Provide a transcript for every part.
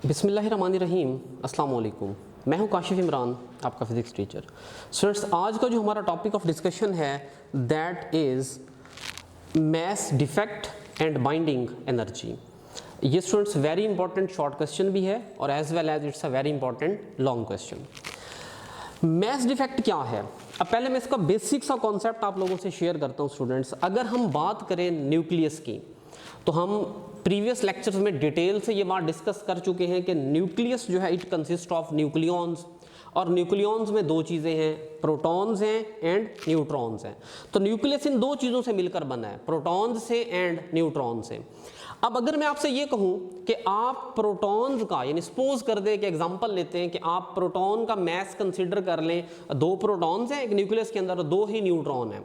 बिस्मिल्लाहिर्रहमानिर्रहीम, अस्सलाम वालेकुम। मैं हूं काशिफ इमरान, आपका फिज़िक्स टीचर। स्टूडेंट्स, आज का जो हमारा टॉपिक ऑफ डिस्कशन है that is mass defect and binding energy. ये students very important short question भी है और as well as it's a very important long question. Mass defect क्या है? अब पहले मैं इसका बेसिक सा कॉन्सेप्ट आप लोगों से शेयर करता हूँ। स्टूडेंट्स, अगर हम बात करें न्यूक्लियस की तो हम प्रीवियस लेक्चर्स में डिटेल से ये बात डिस्कस कर चुके हैं कि न्यूक्लियस जो है इट कंसिस्ट ऑफ न्यूक्लियॉन्स, और न्यूक्लियॉन्स में दो चीज़ें हैं, प्रोटॉन्स हैं एंड न्यूट्रॉन्स हैं। तो न्यूक्लियस इन दो चीज़ों से मिलकर बना है, प्रोटॉन्स से एंड न्यूट्रॉन से। अब अगर मैं आपसे ये कहूँ कि आप प्रोटॉन्स का, यानी सपोज कर दे कि एग्जांपल लेते हैं कि आप प्रोटॉन का मैस कंसिडर कर लें, दो प्रोटॉन्स हैं एक न्यूक्लियस के अंदर, दो ही न्यूट्रॉन हैं।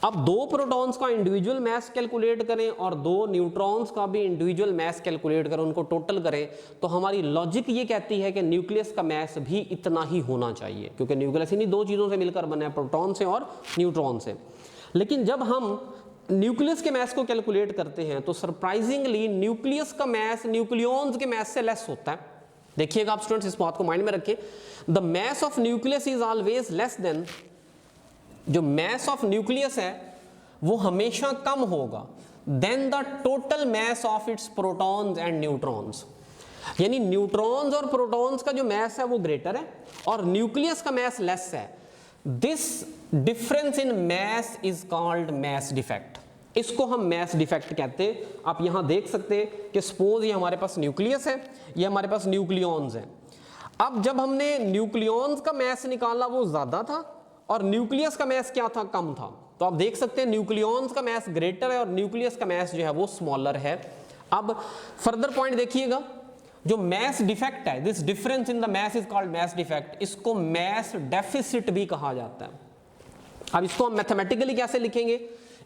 अब दो प्रोटॉन्स का इंडिविजुअल मैस कैलकुलेट करें और दो न्यूट्रॉन्स का भी इंडिविजुअल मैस कैलकुलेट करें, उनको टोटल करें, तो हमारी लॉजिक ये कहती है कि न्यूक्लियस का मैस भी इतना ही होना चाहिए, क्योंकि न्यूक्लियस इन्हीं दो चीज़ों से मिलकर बना है, प्रोटॉन से और न्यूट्रॉन से। लेकिन जब हम न्यूक्लियस के मैस को कैलकुलेट करते हैं तो सरप्राइजिंगली न्यूक्लियस का मैस न्यूक्लियॉन्स के मैस से लेस होता है। देखिएगा आप स्टूडेंट्स, इस बात को माइंड में रखें। The mass of nucleus is always less than, जो मैस ऑफ न्यूक्लियस है वो हमेशा कम होगा than the total mass of its protons and neutrons. यानी न्यूट्रॉन्स और प्रोटॉन्स का जो मैस है वो ग्रेटर है और न्यूक्लियस का मैस लेस है। This difference in mass is called mass defect. इसको हम मैस डिफेक्ट कहते हैं। आप यहां देख सकते हैं कि सपोज ये हमारे पास न्यूक्लियस है, ये हमारे पास न्यूक्लियॉन्स है। अब जब हमने न्यूक्लियॉन्स का मैस निकाला वो ज्यादा था और न्यूक्लियस का मैस क्या था, कम था। तो आप देख सकते हैं न्यूक्लियॉन्स का मैस ग्रेटर है और न्यूक्लियस का मैस जो है वो स्मॉलर है। अब फर्दर पॉइंट देखिएगा, जो मैस डिफेक्ट है, this difference in the mass is called mass defect. इसको मैस डेफिसिट भी कहा जाता है। अब इसको हम मैथमेटिकली कैसे लिखेंगे?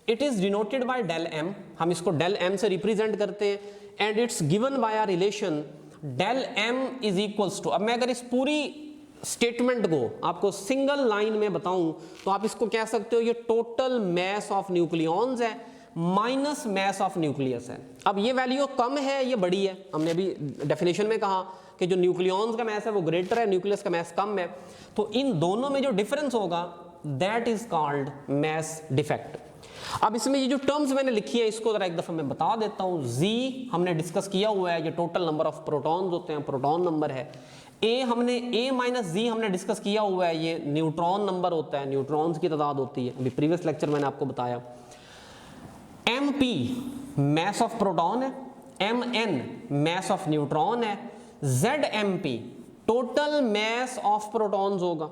It is denoted by del M. हम इसको डेल एम से रिप्रेजेंट करते हैं and it's given by a relation del M is equals to. अब मैं अगर इस पूरी स्टेटमेंट को आपको सिंगल लाइन में बताऊं तो आप इसको कह सकते हो ये टोटल मैस ऑफ न्यूक्लियॉन्स है माइनस मैस ऑफ न्यूक्लियस है। अब ये वैल्यू कम है, ये बड़ी है। हमने अभी डेफिनेशन में कहा कि जो न्यूक्लियॉन्स का मैस है वो ग्रेटर है, न्यूक्लियस का मैस कम है। तो इन दोनों में जो डिफरेंस होगा that is called mass defect. अब इसमें ये जो टर्म्स मैंने लिखी है इसको जरा एक दफा मैं बता देता हूं। जी हमने डिस्कस किया हुआ है, ये टोटल नंबर ऑफ प्रोटॉन्स होते हैं, प्रोटॉन नंबर है। ए हमने ए माइनस जी हमने डिस्कस किया हुआ है, ये न्यूट्रॉन नंबर होता है, न्यूट्रॉन्स की तादाद होती है। अभी प्रीवियस लेक्चर मैंने आपको बताया। M P mass of proton है, M N mass of neutron है, Z M P total mass of protons होगा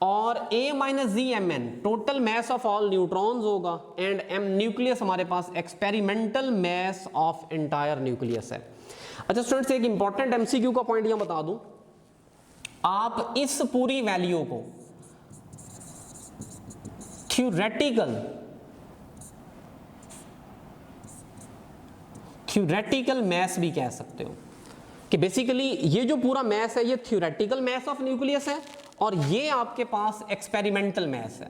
और A minus Z M N total mass of all neutrons होगा एंड एम न्यूक्लियस हमारे पास experimental mass of entire nucleus है। अच्छा students, एक important MCQ का पॉइंट यहां बता दूं। आप इस पूरी वैल्यू को थ्योरेटिकल मैस भी कह सकते हो कि बेसिकली ये जो पूरा मैस है ये थ्योरेटिकल मैस ऑफ न्यूक्लियस है और ये आपके पास एक्सपेरिमेंटल मैस है।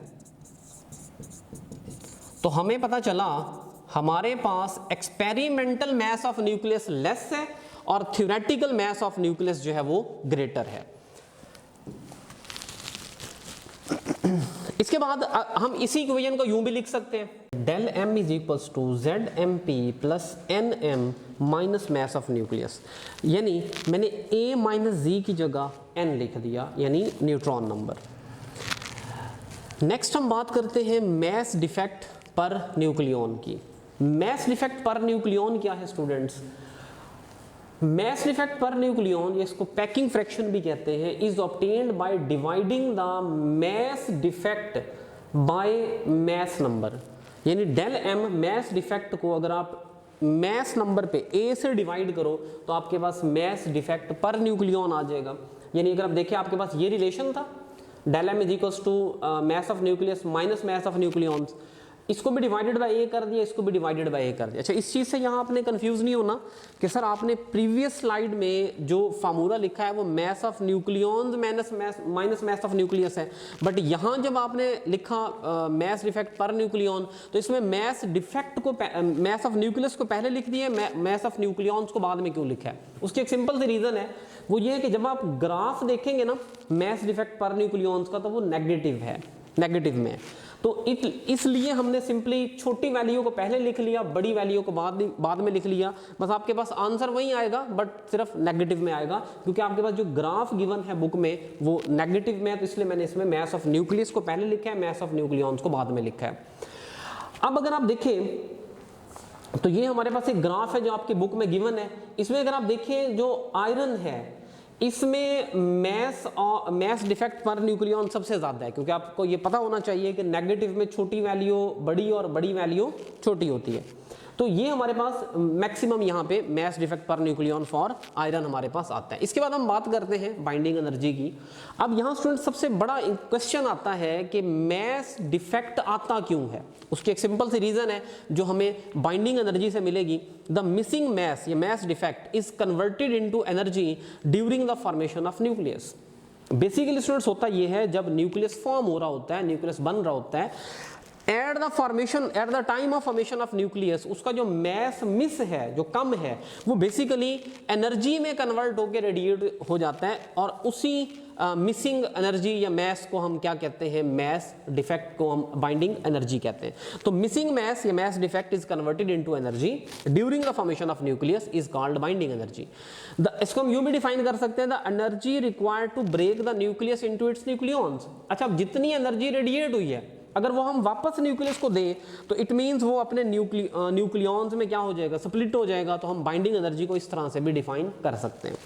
तो हमें पता चला हमारे पास experimental mass of nucleus less है और थ्योरेटिकल मैस ऑफ न्यूक्लियस जो है वो ग्रेटर है। इसके बाद हम इसी इक्वेशन को यूं भी लिख सकते हैं, del M is equals to Z M P plus N M minus mass of nucleus. यानी मैंने ए माइनस जी की जगह एन लिख दिया, यानी न्यूट्रॉन नंबर। नेक्स्ट हम बात करते हैं मैस डिफेक्ट पर न्यूक्लियॉन की। मैस डिफेक्ट पर न्यूक्लियॉन क्या है students? Mass defect per nucleon, इसको पैकिंग फ्रैक्शन भी कहते हैं, is obtained by dividing the mass defect by mass number. यानी डेल एम मैस डिफेक्ट को अगर आप मैस नंबर पे ए से डिवाइड करो तो आपके पास मैस डिफेक्ट पर न्यूक्लियॉन आ जाएगा। यानी अगर आप देखें आपके पास ये रिलेशन था, del M is equals to mass of nucleus minus mass of nucleons. इसको भी डिवाइडेड बाय ए कर दिया, इसको भी डिवाइडेड बाय ए कर दिया। अच्छा, इस चीज़ से यहाँ आपने कंफ्यूज नहीं होना कि सर आपने प्रीवियस स्लाइड में जो फार्मूला लिखा है वो mess of nucleons minus mass of nucleus है, बट यहाँ जब आपने लिखा मैस डिफेक्ट पर न्यूक्लियॉन, तो इसमें मैस डिफेक्ट को मैस ऑफ न्यूक्लियस को पहले लिख दिया, मैस ऑफ न्यूक्लियॉन्स को बाद में क्यों लिखा है? उसकी एक सिंपल सी रीज़न है, वो ये है कि जब आप ग्राफ देखेंगे ना मैस डिफेक्ट पर न्यूक्लियॉन्स का, तो वो नेगेटिव है, नेगेटिव में। तो इसलिए हमने सिंपली छोटी वैल्यू को पहले लिख लिया, बड़ी वैल्यू को बाद में लिख लिया। बस आपके पास आंसर वही आएगा बट सिर्फ नेगेटिव में आएगा, क्योंकि आपके पास जो ग्राफ गिवन है बुक में वो नेगेटिव में है, तो इसलिए मैंने इसमें मैस ऑफ न्यूक्लियस को पहले लिखा है, मैस ऑफ न्यूक्लियॉन्स को बाद में लिखा है। अब अगर आप देखें तो ये हमारे पास एक ग्राफ है जो आपकी बुक में गिवन है। इसमें अगर आप देखें जो आयरन है इसमें मैस डिफेक्ट पर न्यूक्लियॉन सबसे ज्यादा है, क्योंकि आपको ये पता होना चाहिए कि नेगेटिव में छोटी वैल्यू बड़ी और बड़ी वैल्यू छोटी होती है। तो ये हमारे पास मैक्सिमम यहाँ पे mess defect per nucleon for iron हमारे पास आता है। इसके बाद हम बात करते हैं बाइंडिंग एनर्जी की। अब यहाँ स्टूडेंट सबसे बड़ा क्वेश्चन आता है कि मैस डिफेक्ट आता क्यों है। उसकी एक सिंपल सी रीजन है जो हमें बाइंडिंग एनर्जी से मिलेगी। द मिसिंग मैस या mass defect is converted into energy during the formation of nucleus. Basically students होता ये है, जब न्यूक्लियस फॉर्म हो रहा होता है, न्यूक्लियस बन रहा होता है, at the time of formation of nucleus उसका जो मैस मिस है, जो कम है, वो बेसिकली एनर्जी में कन्वर्ट होकर रेडिएट हो जाता है, और उसी मिसिंग एनर्जी या मैस को हम क्या कहते हैं, मैस डिफेक्ट को हम बाइंडिंग एनर्जी कहते हैं। तो मिसिंग मैस या mass defect is converted into energy during the formation of nucleus is called binding energy. इसको हम यूं भी डिफाइन कर सकते हैं, the energy required to break the nucleus into its nucleons. अच्छा, अब जितनी एनर्जी रेडिएट हुई है अगर वो हम वापस न्यूक्लियस को दें तो इट मींस वो अपने न्यूक्लियॉन्स में क्या हो जाएगा, स्प्लिट हो जाएगा। तो हम बाइंडिंग एनर्जी को इस तरह से भी डिफाइन कर सकते हैं।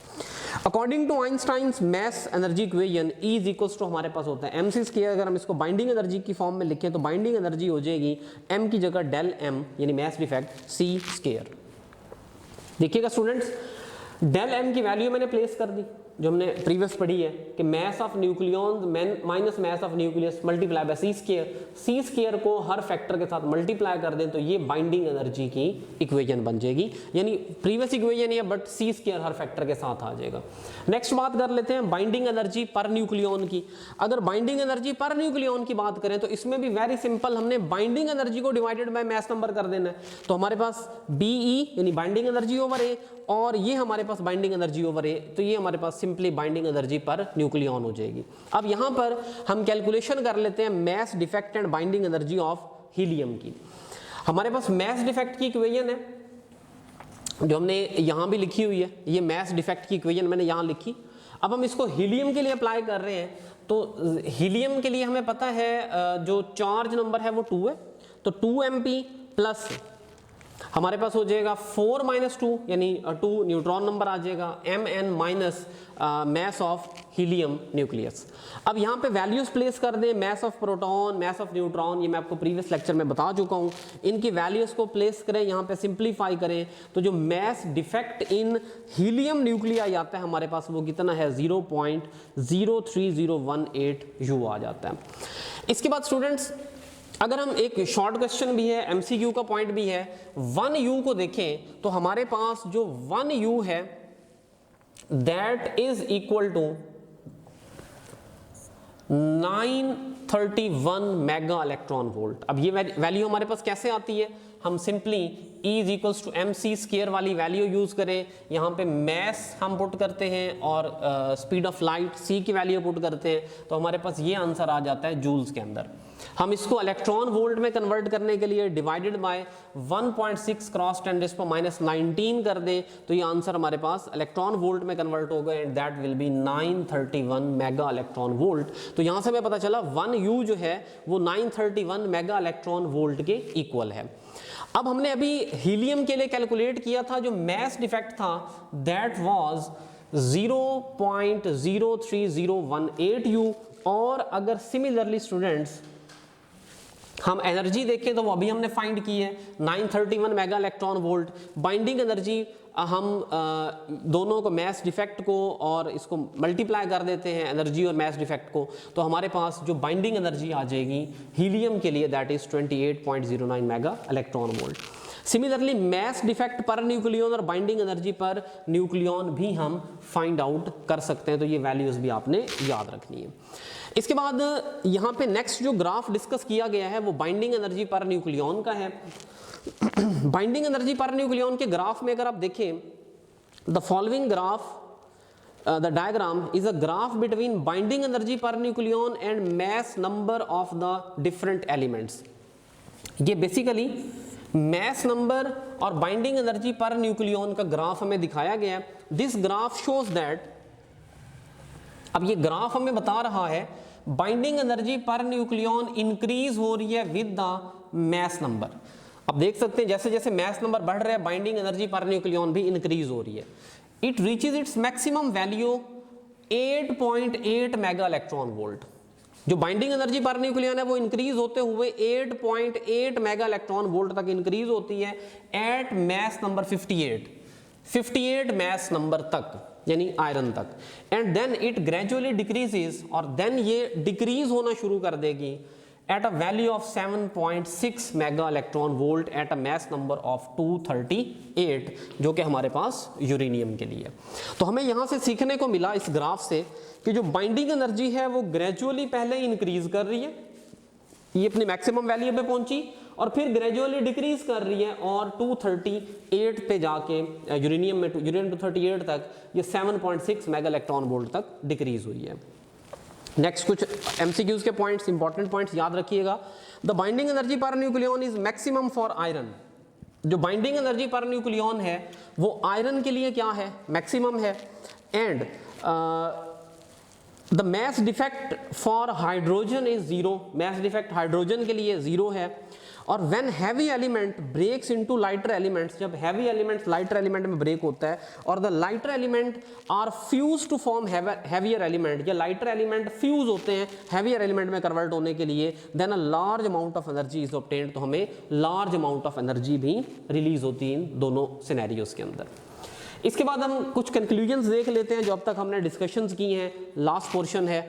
According to Einstein's mass energy equation is equals to हमारे पास होता है mc स्क्वायर। अगर हम इसको बाइंडिंग एनर्जी की फॉर्म में लिखें तो बाइंडिंग एनर्जी हो जाएगी m की जगह डेल m यानी मैस डिफेक्ट c स्क्वायर। देखिएगा स्टूडेंट्स, डेल m की वैल्यू मैंने प्लेस कर दी जो हमने प्रीवियस पढ़ी है कि mass of nucleon minus mass of nucleus multiply by C square को हर फैक्टर के साथ मल्टीप्लाई कर दें तो ये बाइंडिंग एनर्जी की इक्वेशन बन जाएगी। यानी प्रीवियस इक्वेशन है बट सी स्क्वायर हर फैक्टर के साथ आ जाएगा। नेक्स्ट बात कर लेते हैं बाइंडिंग एनर्जी पर न्यूक्लियॉन की। अगर बाइंडिंग एनर्जी पर न्यूक्लियॉन की बात करें तो इसमें भी वेरी सिंपल, हमने बाइंडिंग एनर्जी को डिवाइडेड बाय मैस नंबर कर देना है। तो हमारे पास BE यानी बाइंडिंग एनर्जी ओवर ए, और ये हमारे पास बाइंडिंग एनर्जी ओवर ए, तो ये हमारे पास सिंपली बाइंडिंग एनर्जी पर न्यूक्लियॉन हो जाएगी। अब यहां पर हम कैलकुलेशन कर लेते हैं mass defect and binding energy of helium की। हमारे पास मैस डिफेक्ट की इक्वेशन है जो हमने यहां भी लिखी हुई है, ये मैस डिफेक्ट की इक्वेशन मैंने यहां लिखी। अब हम इसको हीलियम के लिए अप्लाई कर रहे हैं, तो हीलियम के लिए हमें पता है जो चार्ज नंबर है वो 2 है, तो 2mp प्लस हमारे पास हो जाएगा 4 - 2 यानी 2 न्यूट्रॉन नंबर आ जाएगा, Mn minus mass of helium nucleus. अब यहाँ पे वैल्यूज प्लेस कर दें, mess of proton, mess of neutron, ये मैं आपको प्रीवियस लेक्चर में बता चुका हूँ। इनकी वैल्यूज को प्लेस करें, यहाँ पे सिंप्लीफाई करें तो जो mass defect in helium nuclei आता है हमारे पास वो कितना है 0.03018 U आ जाता है। इसके बाद स्टूडेंट्स अगर हम एक शॉर्ट क्वेश्चन भी है, MCQ का पॉइंट भी है, 1U को देखें तो हमारे पास जो 1U है that is equal to 931 mega electron volt. अब ये वैल्यू हमारे पास कैसे आती है, हम simply E is equals to MC square वाली वैल्यू यूज करें, यहाँ पे मैस हम पुट करते हैं और स्पीड ऑफ लाइट C की वैल्यू पुट करते हैं, तो हमारे पास ये आंसर आ जाता है जूल्स के अंदर। हम इसको इलेक्ट्रॉन वोल्ट में कन्वर्ट करने के लिए डिवाइडेड बाय 1.6 क्रॉस 10⁻⁻19 कर दें तो ये आंसर हमारे पास इलेक्ट्रॉन वोल्ट में कन्वर्ट होगा and that will be 931 mega electron volt. तो यहाँ से हमें पता चला 1U जो है वो 931 मेगा इलेक्ट्रॉन वोल्ट के इक्वल है। अब हमने अभी हीलियम के लिए कैलकुलेट किया था, जो मैस डिफेक्ट था दैट वाज 0.03018 U, और अगर सिमिलरली स्टूडेंट्स हम एनर्जी देखें तो वो अभी हमने फाइंड की है 931 mega electron volt. Binding energy हम दोनों को मैस डिफेक्ट को और इसको मल्टीप्लाई कर देते हैं एनर्जी और मैस डिफेक्ट को, तो हमारे पास जो बाइंडिंग एनर्जी आ जाएगी हीलियम के लिए that is 28.09 mega electron volt. Similarly mass defect per nucleon और बाइंडिंग एनर्जी पर न्यूक्लियन भी हम फाइंड आउट कर सकते हैं, तो ये वैल्यूज भी आपने याद रखनी है। इसके बाद यहाँ पे नेक्स्ट जो ग्राफ डिस्कस किया गया है वो बाइंडिंग एनर्जी पर न्यूक्लियन का है। बाइंडिंग एनर्जी पर न्यूक्लियन के ग्राफ में अगर आप देखें, the following graph the diagram is a graph between binding energy per nucleon and mass number of the different elements. ये बेसिकली मैस नंबर और binding energy per nucleon का graph हमें दिखाया गया है। दिस ग्राफ शोज दैट, अब ये graph हमें बता रहा है binding energy per nucleon increase हो रही है विद द मैस नंबर। अब देख सकते हैं जैसे जैसे मैस नंबर बढ़ रहा है बाइंडिंग एनर्जी पर न्यूक्लियन भी इंक्रीज हो रही है। It reaches its maximum value 8.8 mega electron volt. जो बाइंडिंग एनर्जी पर न्यूक्लियन है वो इंक्रीज होते हुए 8.8 मेगा इलेक्ट्रॉन वोल्ट तक इंक्रीज होती है at mass number 58 mass number तक, यानी आयरन तक। And then it gradually decreases, और देन ये डिक्रीज होना शुरू कर देगी at a value of 7.6 mega electron volt at a mass number of 238, जो कि हमारे पास यूरेनियम के लिए। तो हमें यहाँ से सीखने को मिला इस ग्राफ से कि जो बाइंडिंग एनर्जी है वो ग्रेजुअली पहले इंक्रीज कर रही है, ये अपनी मैक्सिमम वैल्यू पे पहुंची और फिर ग्रेजुअली डिक्रीज कर रही है और 238 पे जाके यूरेनियम में यूरेनियम 238 तक ये 7.6 मेगा इलेक्ट्रॉन वोल्ट तक डिक्रीज हुई है। नेक्स्ट कुछ एमसीक्यूज के पॉइंट्स, इंपॉर्टेंट पॉइंट्स याद रखिएगा। The binding energy per nucleon is maximum for iron. जो बाइंडिंग एनर्जी पर न्यूक्लियन है वो आयरन के लिए क्या है, मैक्सिमम है। And the mass defect for hydrogen is zero. Mass defect hydrogen के लिए जीरो है। और when heavy element breaks into lighter elements, जब हैवी एलिमेंट लाइटर एलिमेंट में ब्रेक होता है और the lighter element are fuse to form heavier element, या लाइटर एलिमेंट फ्यूज होते हैं हैवियर एलिमेंट में कन्वर्ट होने के लिए, then a large amount of energy is obtained. तो हमें लार्ज अमाउंट ऑफ एनर्जी भी रिलीज होती है इन दोनों सिनेरियोज के अंदर। इसके बाद हम कुछ कंक्लूजन्स देख लेते हैं जो अब तक हमने डिस्कशंस की हैं। लास्ट पोर्शन है,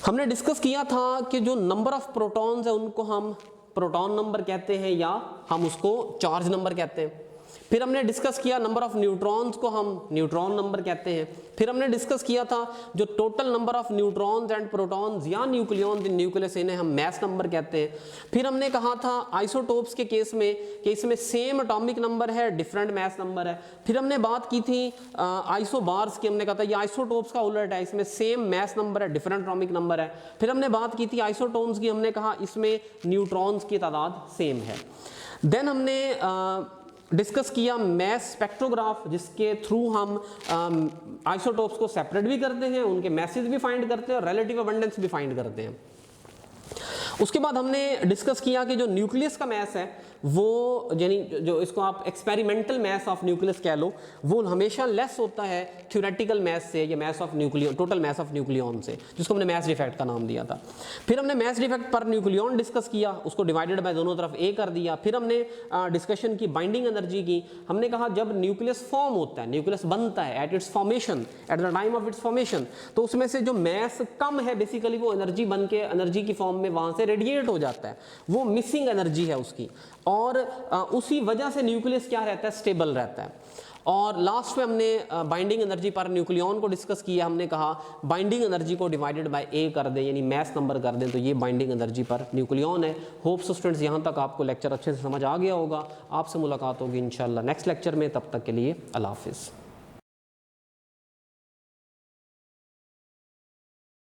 हमने डिस्कस किया था कि जो नंबर ऑफ प्रोटॉन्स है उनको हम प्रोटॉन नंबर कहते हैं या हम उसको चार्ज नंबर कहते हैं। फिर हमने डिस्कस किया नंबर ऑफ न्यूट्रॉन्स को हम न्यूट्रॉन नंबर कहते हैं। फिर हमने डिस्कस किया था जो total number of neutrons and protons या न्यूक्लियॉन्स इन न्यूक्लियस, इन्हें हम मैस नंबर कहते हैं। फिर हमने कहा था आइसोटोप्स के केस में कि इसमें सेम एटॉमिक नंबर है, डिफरेंट मैस नंबर है। फिर हमने बात की थी आइसोबार्स की, हमने कहा था ये आइसोटोप्स का उलट है, इसमें सेम मैस नंबर है, डिफरेंट एटॉमिक नंबर है। फिर हमने बात की थी आइसोटोन्स की, हमने कहा इसमें न्यूट्रॉन्स की तादाद सेम है। देन हमने डिस्कस किया मैस स्पेक्ट्रोग्राफ, जिसके थ्रू हम आइसोटोप्स को सेपरेट भी करते हैं, उनके मैसेज भी फाइंड करते हैं और रिलेटिव अबंडेंस भी फाइंड करते हैं। उसके बाद हमने डिस्कस किया कि जो न्यूक्लियस का मैस है वो, यानी जो इसको आप एक्सपेरिमेंटल मैस ऑफ न्यूक्लियस कह लो, वो हमेशा लेस होता है थ्योरेटिकल मैस से या mass of nucleon, total mass of nucleon से, जिसको हमने मैस डिफेक्ट का नाम दिया था। फिर हमने mass defect per nucleon discuss किया, उसको डिवाइडेड बाय दोनों तरफ ए कर दिया। फिर हमने डिस्कशन की बाइंडिंग एनर्जी की। हमने कहा जब न्यूक्लियस फॉर्म होता है, न्यूक्लियस बनता है at its formation, at the time of its formation, तो उसमें से जो मैस कम है बेसिकली वो एनर्जी बन के एनर्जी की फॉर्म में वहाँ से रेडिएट हो जाता है, वो मिसिंग एनर्जी है उसकी, और उसी वजह से न्यूक्लियस क्या रहता है, स्टेबल रहता है। और लास्ट में हमने बाइंडिंग एनर्जी पर न्यूक्लियन को डिस्कस किया। हमने कहा बाइंडिंग एनर्जी को डिवाइडेड बाय ए कर दें, यानी मैस नंबर कर दें, तो ये बाइंडिंग एनर्जी पर न्यूक्लियन है। होप्स स्टूडेंट्स यहाँ तक आपको लेक्चर अच्छे से समझ आ गया होगा। आपसे मुलाकात होगी इंशाल्लाह नेक्स्ट लेक्चर में, तब तक के लिए अल्लाह हाफिज़।